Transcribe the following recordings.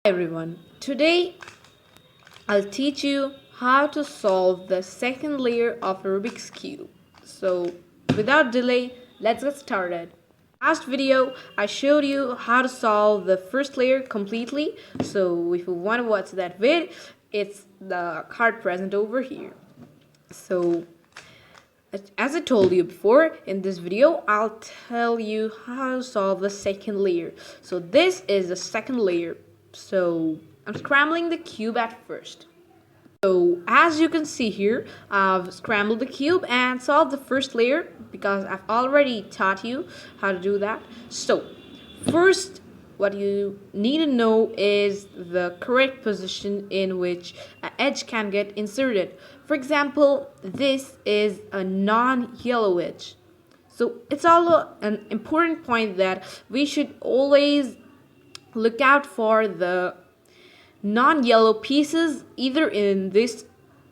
Hi everyone, today I'll teach you how to solve the second layer of a Rubik's Cube. So without delay, let's get started. Last video I showed you how to solve the first layer completely, so if you want to watch that vid, it's the card present over here. So as I told you before, in this video I'll tell you how to solve the second layer. So this is the second layer. So I'm scrambling the cube at first. So as you can see here, I've scrambled the cube and solved the first layer because I've already taught you how to do that. So first, what you need to know is the correct position in which an edge can get inserted. For example, this is a non-yellow edge. So it's all an important point that we should always look out for the non-yellow pieces either in this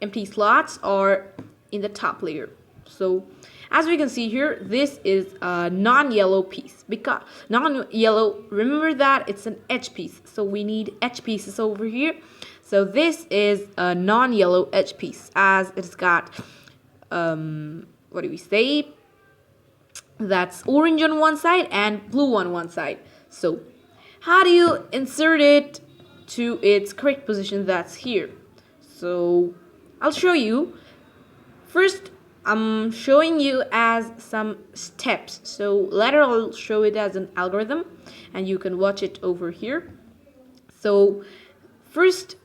empty slots or in the top layer. So as we can see here, this is a non-yellow piece. Because non-yellow, remember that it's an edge piece, so we need edge pieces over here. So this is a non-yellow edge piece, as it's got what do we say, that's orange on one side and blue on one side. So how do you insert it to its correct position? That's here. So I'll show you. First, I'm showing you as some steps. So later I'll show it as an algorithm and you can watch it over here. So first,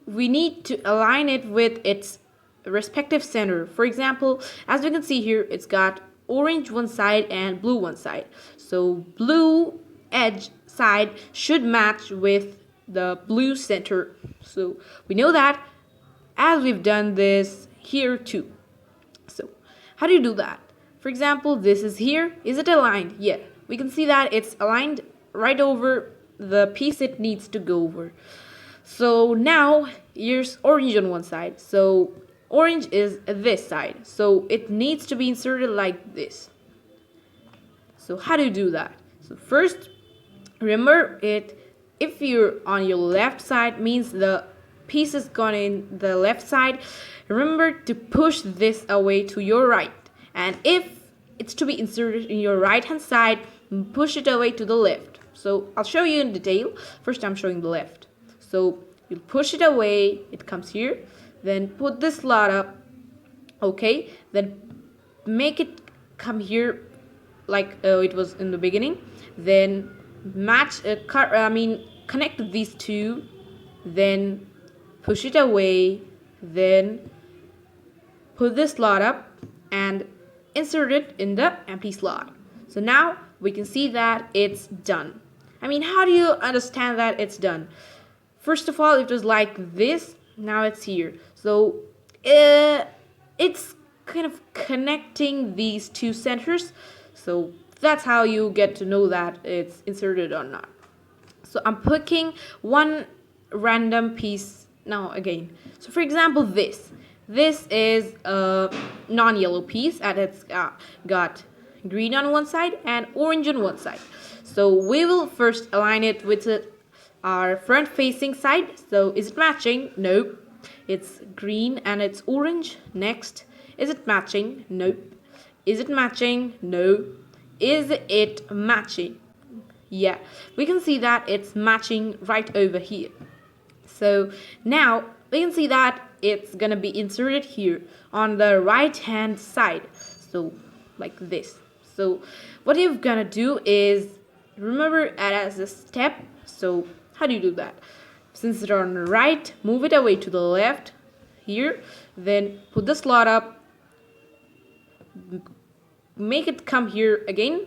we need to align it with its respective center. For example, as you can see here, it's got orange one side and blue one side. So blue edge side should match with the blue center. So we know that as we've done this here too. So how do you do that? For example, this is here. Is it aligned? Yeah, we can see that it's aligned right over the piece it needs to go over. So now here's orange on one side. So orange is this side. So it needs to be inserted like this. So how do you do that? So first, remember it, if you're on your left side, means the piece is gone in the left side. Remember to push this away to your right. And if it's to be inserted in your right hand side, push it away to the left. So I'll show you in detail. First I'm showing the left. So you'll push it away, it comes here. Then put this slot up. Okay, then make it come here like it was in the beginning. Then connect these two, then push it away, then put this slot up and insert it in the empty slot. So now we can see that it's done. How do you understand that it's done? First of all, it was like this, now it's here. So it's kind of connecting these two centers. So that's how you get to know that it's inserted or not. So I'm picking one random piece now again. So for example, this is a non-yellow piece and it's got green on one side and orange on one side. So we will first align it with our front facing side. So is it matching? Nope. It's green and it's orange. Next, is it matching? Nope. Is it matching? No. Is it matching? Yeah, we can see that it's matching right over here. So now we can see that it's gonna be inserted here on the right hand side. So like this. So what you're gonna do is remember it as a step. So how do you do that? Since it's on the right, move it away to the left here. Then put the slot up. Make it come here again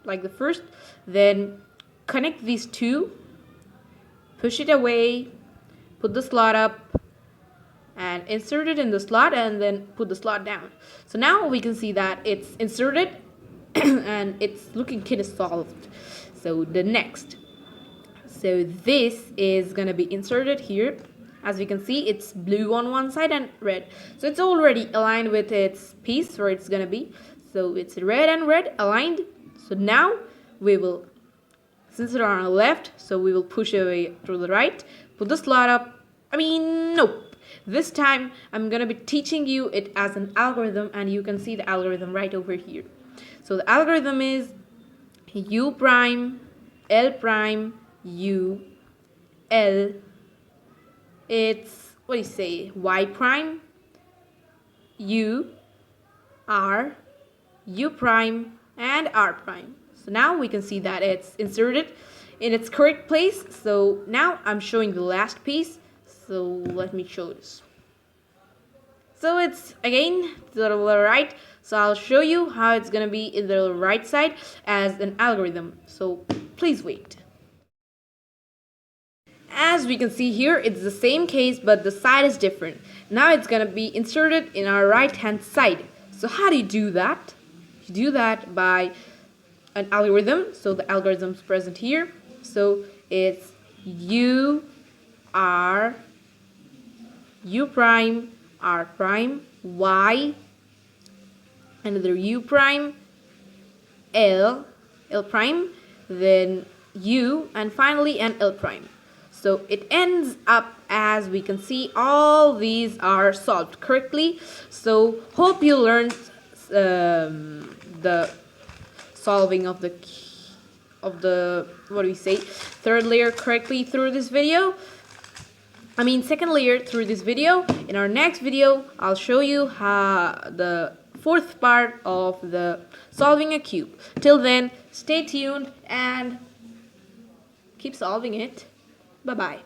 like the first, then connect these two, push it away, put the slot up and insert it in the slot and then put the slot down. So now we can see that it's inserted and it's looking kind of solved. So the next, so this is gonna be inserted here. As we can see, it's blue on one side and red. So it's already aligned with its piece where it's gonna be. So it's red and red aligned. So now we will Since they're on the left, so we will push away to the right. Put the slot up. Nope. This time I'm gonna be teaching you it as an algorithm, and you can see the algorithm right over here. So the algorithm is U prime, L prime, U, L. It's, what do you say, Y prime, U, R, U prime, and R prime. So now we can see that it's inserted in its correct place. So now I'm showing the last piece. So let me show this. So it's again to the right. So I'll show you how it's gonna be in the right side as an algorithm. So please wait. As we can see here, it's the same case, but the side is different. Now it's gonna be inserted in our right hand side. So how do you do that? You do that by an algorithm. So the algorithm is present here. So it's U, R, U prime, R prime, Y, another U prime, L, L prime, then U, and finally an L prime. So it ends up, as we can see, all these are solved correctly. So hope you learned the solving of the third layer correctly through this video. Second layer through this video. In our next video, I'll show you how the fourth part of the solving a cube. Till then, stay tuned and keep solving it. Bye-bye.